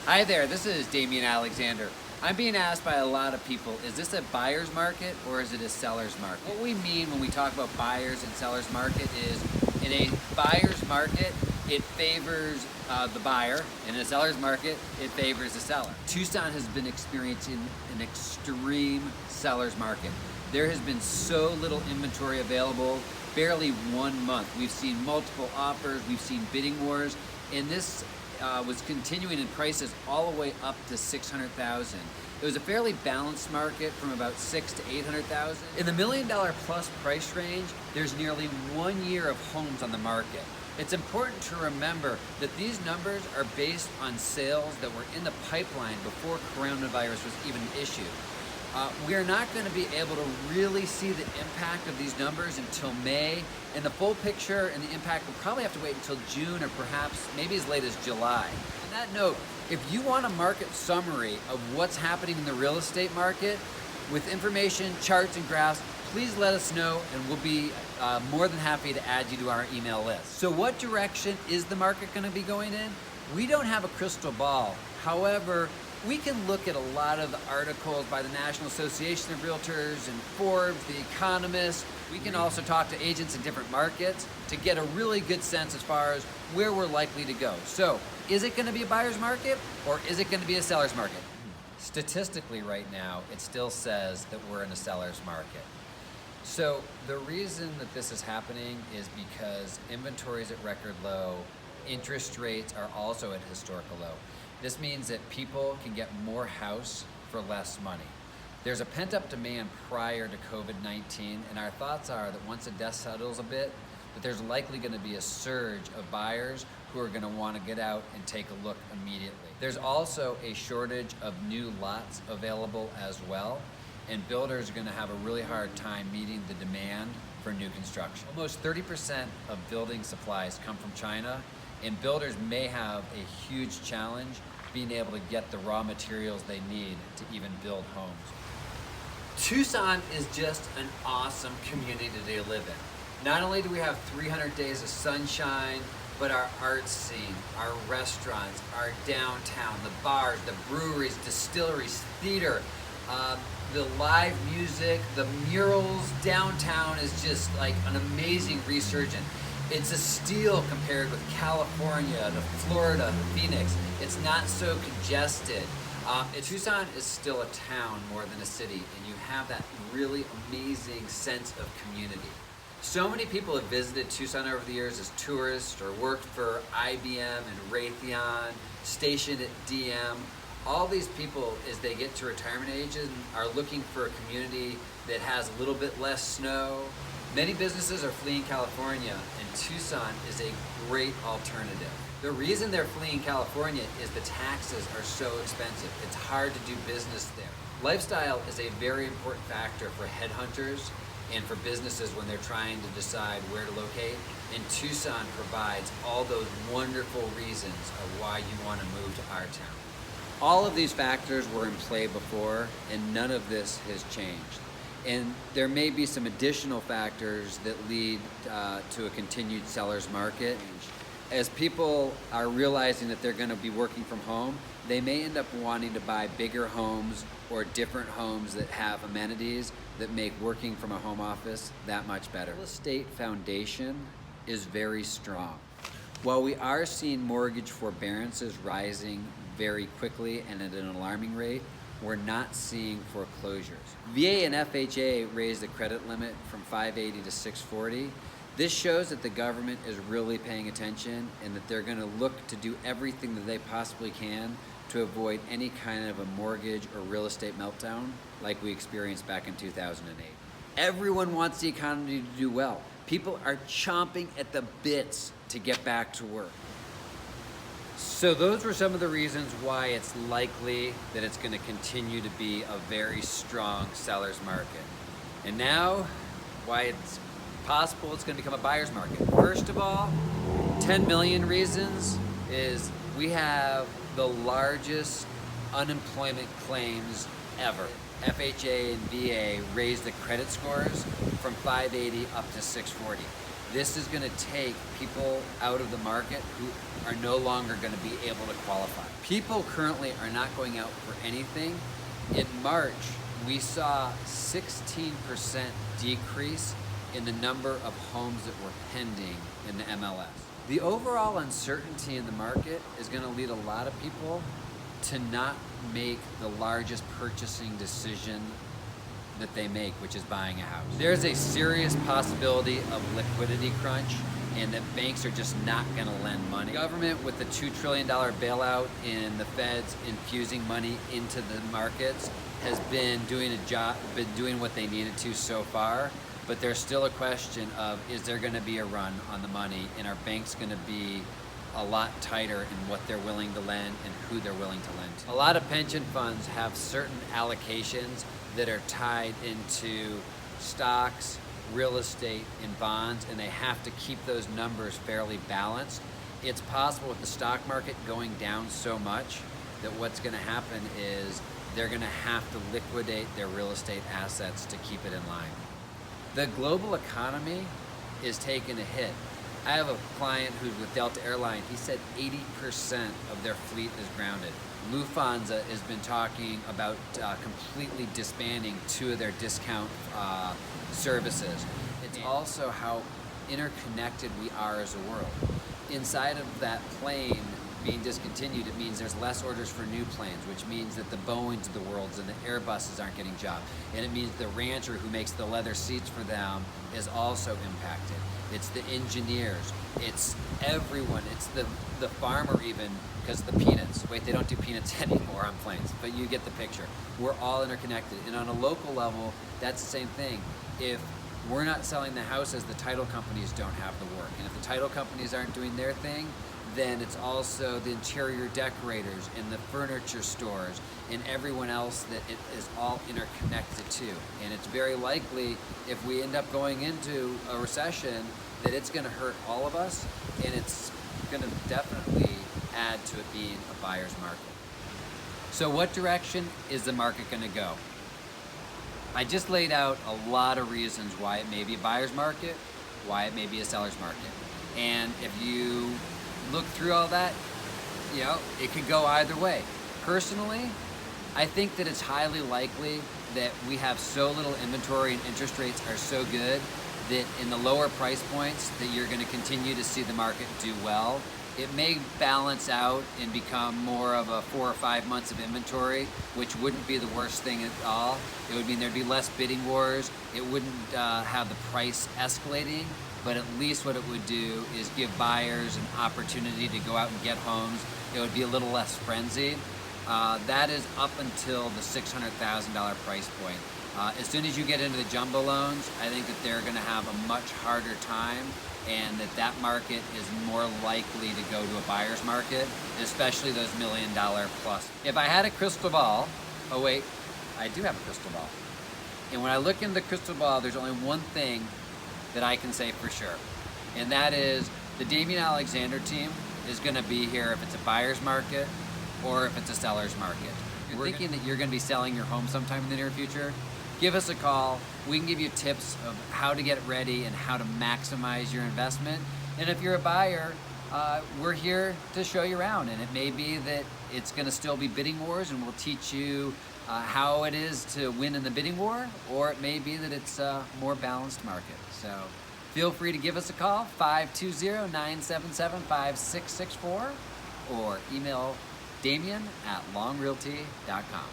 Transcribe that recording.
Hi there, this is Damian Alexander. I'm being asked by a lot of people, is this a buyer's market or is it a seller's market? What we mean when we talk about buyers and seller's market is in a buyer's market, it favors the buyer. In a seller's market, it favors the seller. Tucson has been experiencing an extreme seller's market. There has been so little inventory available, barely 1 month. We've seen multiple offers, we've seen bidding wars, and this was continuing in prices all the way up to $600,000. It was a fairly balanced market from about $600,000 to $800,000. In the $1 million plus price range, there's nearly 1 year of homes on the market. It's important to remember that these numbers are based on sales that were in the pipeline before coronavirus was even issued. We are not going to be able to really see the impact of these numbers until May, and the full picture and the impact will probably have to wait until June or perhaps maybe as late as July. On that note, if you want a market summary of what's happening in the real estate market with information, charts, and graphs, please let us know and we'll be more than happy to add you to our email list. So what direction is the market going to be going in? We don't have a crystal ball. However, we can look at a lot of the articles by the National Association of Realtors and Forbes, The Economist. We can also talk to agents in different markets to get a really good sense as far as where we're likely to go. So, is it going to be a buyer's market or is it going to be a seller's market? Statistically right now, it still says that we're in a seller's market. So the reason that this is happening is because inventory is at record low, interest rates are also at historical low. This means that people can get more house for less money. There's a pent-up demand prior to COVID-19, and our thoughts are that once the dust settles a bit, that there's likely going to be a surge of buyers who are going to want to get out and take a look immediately. There's also a shortage of new lots available as well, and builders are going to have a really hard time meeting the demand for new construction. Almost 30% of building supplies come from China, and builders may have a huge challenge being able to get the raw materials they need to even build homes. Tucson is just an awesome community to live in. Not only do we have 300 days of sunshine, but our art scene, our restaurants, our downtown, the bars, the breweries, distilleries, theater, the live music, the murals, downtown is just like an amazing resurgence. It's a steal compared with California, to Florida, to Phoenix. It's not so congested. Tucson is still a town more than a city, and you have that really amazing sense of community. So many people have visited Tucson over the years as tourists or worked for IBM and Raytheon, stationed at DM. All these people, as they get to retirement ages, are looking for a community that has a little bit less snow. Many businesses are fleeing California, and Tucson is a great alternative. The reason they're fleeing California is the taxes are so expensive. It's hard to do business there. Lifestyle is a very important factor for headhunters and for businesses when they're trying to decide where to locate, and Tucson provides all those wonderful reasons of why you want to move to our town. All of these factors were in play before, and none of this has changed. And there may be some additional factors that lead to a continued seller's market. As people are realizing that they're going to be working from home, they may end up wanting to buy bigger homes or different homes that have amenities that make working from a home office that much better. The real estate foundation is very strong. While we are seeing mortgage forbearances rising very quickly and at an alarming rate, we're not seeing foreclosures. VA and FHA raised the credit limit from 580 to 640. This shows that the government is really paying attention and that they're going to look to do everything that they possibly can to avoid any kind of a mortgage or real estate meltdown like we experienced back in 2008. Everyone wants the economy to do well. People are chomping at the bits to get back to work. So those were some of the reasons why it's likely that it's going to continue to be a very strong seller's market. And now, why it's possible it's going to become a buyer's market. First of all, 10 million reasons is we have the largest unemployment claims ever. FHA and VA raised the credit scores from 580 up to 640. This is going to take people out of the market who are no longer going to be able to qualify. People currently are not going out for anything. In March, we saw 16% decrease in the number of homes that were pending in the MLS. The overall uncertainty in the market is going to lead a lot of people to not make the largest purchasing decision that they make, which is buying a house. There's a serious possibility of liquidity crunch and that banks are just not going to lend money. The government, with the $2 trillion bailout and the feds infusing money into the markets, has been doing what they needed to so far. But there's still a question of, is there going to be a run on the money, and are banks going to be a lot tighter in what they're willing to lend and who they're willing to lend to? A lot of pension funds have certain allocations that are tied into stocks, real estate, and bonds, and they have to keep those numbers fairly balanced. It's possible with the stock market going down so much that what's going to happen is they're going to have to liquidate their real estate assets to keep it in line. The global economy is taking a hit. I have a client who's with Delta Airlines. He said 80% of their fleet is grounded. Lufthansa has been talking about completely disbanding 2 of their discount services. It's also how interconnected we are as a world. Inside of that plane being discontinued, it means there's less orders for new planes, which means that the Boeings of the world and the Airbuses aren't getting jobs. And it means the rancher who makes the leather seats for them is also impacted. It's the engineers, it's everyone, it's the farmer even, because of the peanuts. Wait, they don't do peanuts anymore on planes, but you get the picture. We're all interconnected. And on a local level, that's the same thing. If we're not selling the houses, the title companies don't have the work. And if the title companies aren't doing their thing, then it's also the interior decorators and the furniture stores and everyone else that it is all interconnected to. And it's very likely, if we end up going into a recession, that it's going to hurt all of us, and it's going to definitely add to it being a buyer's market. So what direction is the market going to go? I just laid out a lot of reasons why it may be a buyer's market, why it may be a seller's market. And if you look through all that, you know, it could go either way. Personally, I think that it's highly likely that we have so little inventory and interest rates are so good that in the lower price points that you're going to continue to see the market do well. It may balance out and become more of a 4 or 5 months of inventory, which wouldn't be the worst thing at all. It would mean there'd be less bidding wars. It wouldn't have the price escalating, but at least what it would do is give buyers an opportunity to go out and get homes. It would be a little less frenzied. That is up until the $600,000 price point. As soon as you get into the jumbo loans, I think that they're going to have a much harder time, and that market is more likely to go to a buyer's market, especially those $1 million plus. If I had a crystal ball, oh wait, I do have a crystal ball. And when I look in the crystal ball, there's only one thing that I can say for sure, and that is the Damian Alexander team is going to be here if it's a buyer's market or if it's a seller's market. If you're thinking that you're going to be selling your home sometime in the near future, give us a call. We can give you tips of how to get ready and how to maximize your investment. And if you're a buyer, we're here to show you around, and it may be that it's going to still be bidding wars, and we'll teach you how it is to win in the bidding war, or it may be that it's a more balanced market. So feel free to give us a call, 520-977-5664, or email Damian@longrealty.com.